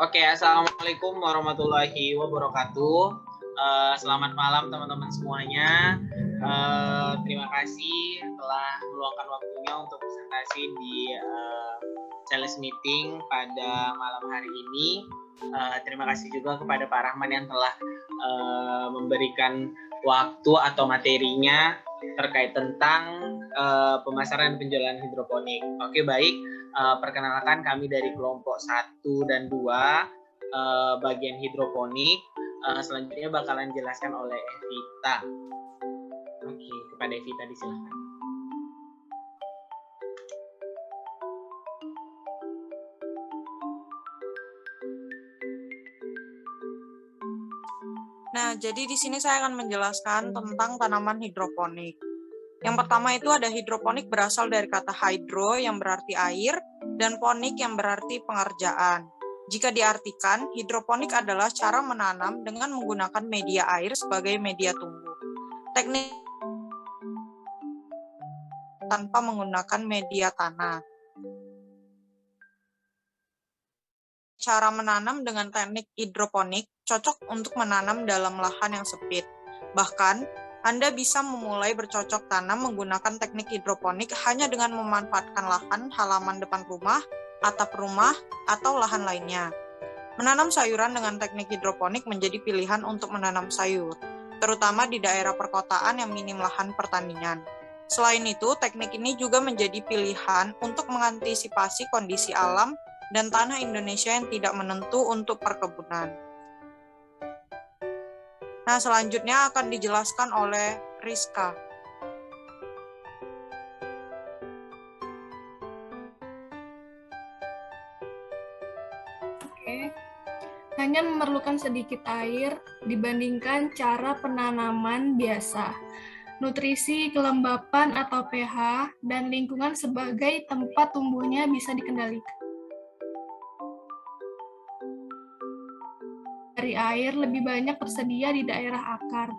Oke, assalamualaikum warahmatullahi wabarakatuh. Selamat malam teman-teman semuanya. Terima kasih telah meluangkan waktunya untuk presentasi di sales meeting pada malam hari ini. Terima kasih juga kepada Pak Rahman yang telah memberikan waktu atau materinya terkait tentang pemasaran dan penjualan hidroponik. Oke, baik. Perkenalkan kami dari kelompok 1 dan 2 bagian hidroponik. Selanjutnya bakalan dijelaskan oleh Evita. Oke, kepada Evita disilakan. Nah, jadi di sini saya akan menjelaskan tentang tanaman hidroponik. Yang pertama itu ada hidroponik berasal dari kata hydro yang berarti air dan ponik yang berarti pengerjaan. Jika diartikan, hidroponik adalah cara menanam dengan menggunakan media air sebagai media tumbuh. Teknik tanpa menggunakan media tanah. Cara menanam dengan teknik hidroponik cocok untuk menanam dalam lahan yang sempit. Bahkan, Anda bisa memulai bercocok tanam menggunakan teknik hidroponik hanya dengan memanfaatkan lahan halaman depan rumah, atap rumah, atau lahan lainnya. Menanam sayuran dengan teknik hidroponik menjadi pilihan untuk menanam sayur, terutama di daerah perkotaan yang minim lahan pertanian. Selain itu, teknik ini juga menjadi pilihan untuk mengantisipasi kondisi alam dan tanah Indonesia yang tidak menentu untuk perkebunan. Nah, selanjutnya akan dijelaskan oleh Rizka. Oke. Hanya memerlukan sedikit air dibandingkan cara penanaman biasa. Nutrisi, kelembapan atau pH, dan lingkungan sebagai tempat tumbuhnya bisa dikendalikan. Dari air lebih banyak tersedia di daerah akar.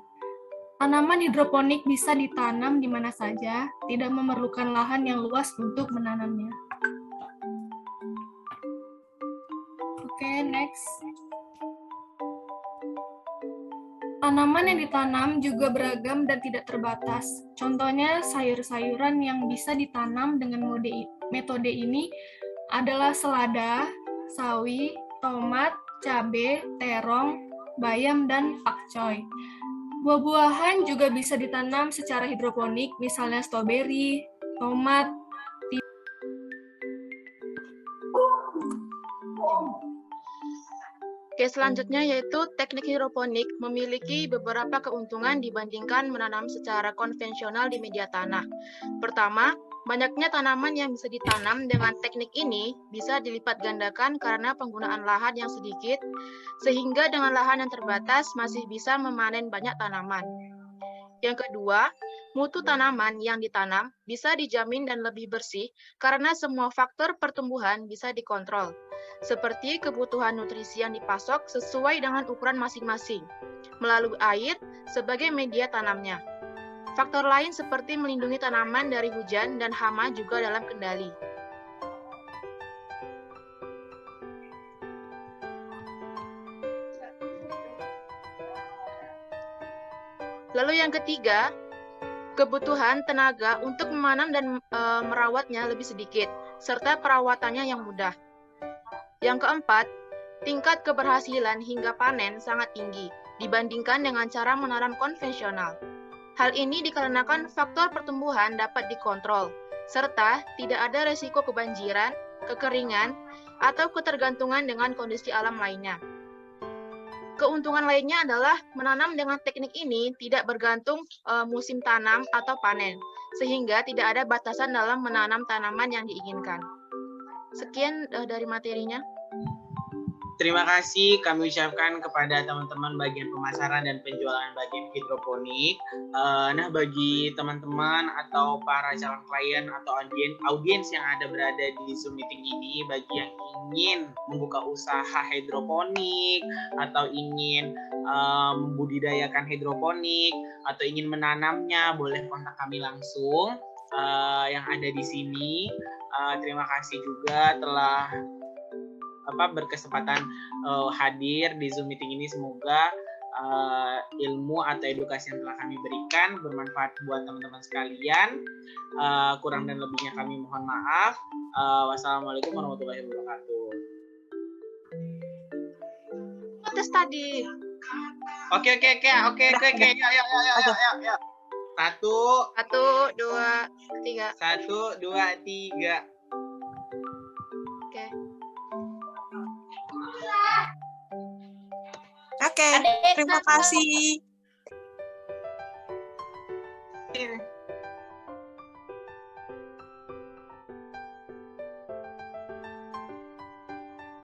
Tanaman hidroponik bisa ditanam di mana saja, tidak memerlukan lahan yang luas untuk menanamnya. Oke, next. Tanaman yang ditanam juga beragam dan tidak terbatas. Contohnya sayur-sayuran yang bisa ditanam dengan metode ini adalah selada, sawi, tomat, cabai, terong, bayam, dan pakcoy. Buah-buahan juga bisa ditanam secara hidroponik, misalnya stroberi, tomat. Oke, selanjutnya yaitu teknik hidroponik memiliki beberapa keuntungan dibandingkan menanam secara konvensional di media tanah. Pertama, banyaknya tanaman yang bisa ditanam dengan teknik ini bisa dilipat gandakan karena penggunaan lahan yang sedikit, sehingga dengan lahan yang terbatas masih bisa memanen banyak tanaman. Yang kedua, mutu tanaman yang ditanam bisa dijamin dan lebih bersih karena semua faktor pertumbuhan bisa dikontrol, seperti kebutuhan nutrisi yang dipasok sesuai dengan ukuran masing-masing, melalui air sebagai media tanamnya. Faktor lain seperti melindungi tanaman dari hujan dan hama juga dalam kendali. Lalu yang ketiga, kebutuhan tenaga untuk memanam dan merawatnya lebih sedikit, serta perawatannya yang mudah. Yang keempat, tingkat keberhasilan hingga panen sangat tinggi dibandingkan dengan cara menanam konvensional. Hal ini dikarenakan faktor pertumbuhan dapat dikontrol, serta tidak ada resiko kebanjiran, kekeringan, atau ketergantungan dengan kondisi alam lainnya. Keuntungan lainnya adalah menanam dengan teknik ini tidak bergantung musim tanam atau panen, sehingga tidak ada batasan dalam menanam tanaman yang diinginkan. Sekian dari materinya. Terima kasih kami ucapkan kepada teman-teman bagian pemasaran dan penjualan bagian hidroponik. Nah, bagi teman-teman atau para calon klien atau audiens yang ada berada di Zoom meeting ini, bagi yang ingin membuka usaha hidroponik atau ingin membudidayakan hidroponik atau ingin menanamnya, boleh kontak kami langsung yang ada di sini. Terima kasih juga telah berkesempatan hadir di Zoom meeting ini. Semoga ilmu atau edukasi yang telah kami berikan bermanfaat buat teman-teman sekalian. Kurang dan lebihnya kami mohon maaf. Wassalamualaikum warahmatullahi wabarakatuh. Tes tadi. Oke. Yuk. 1, 1, 2, 3. 1, 2, 3. Oke. Oke, terima kasih.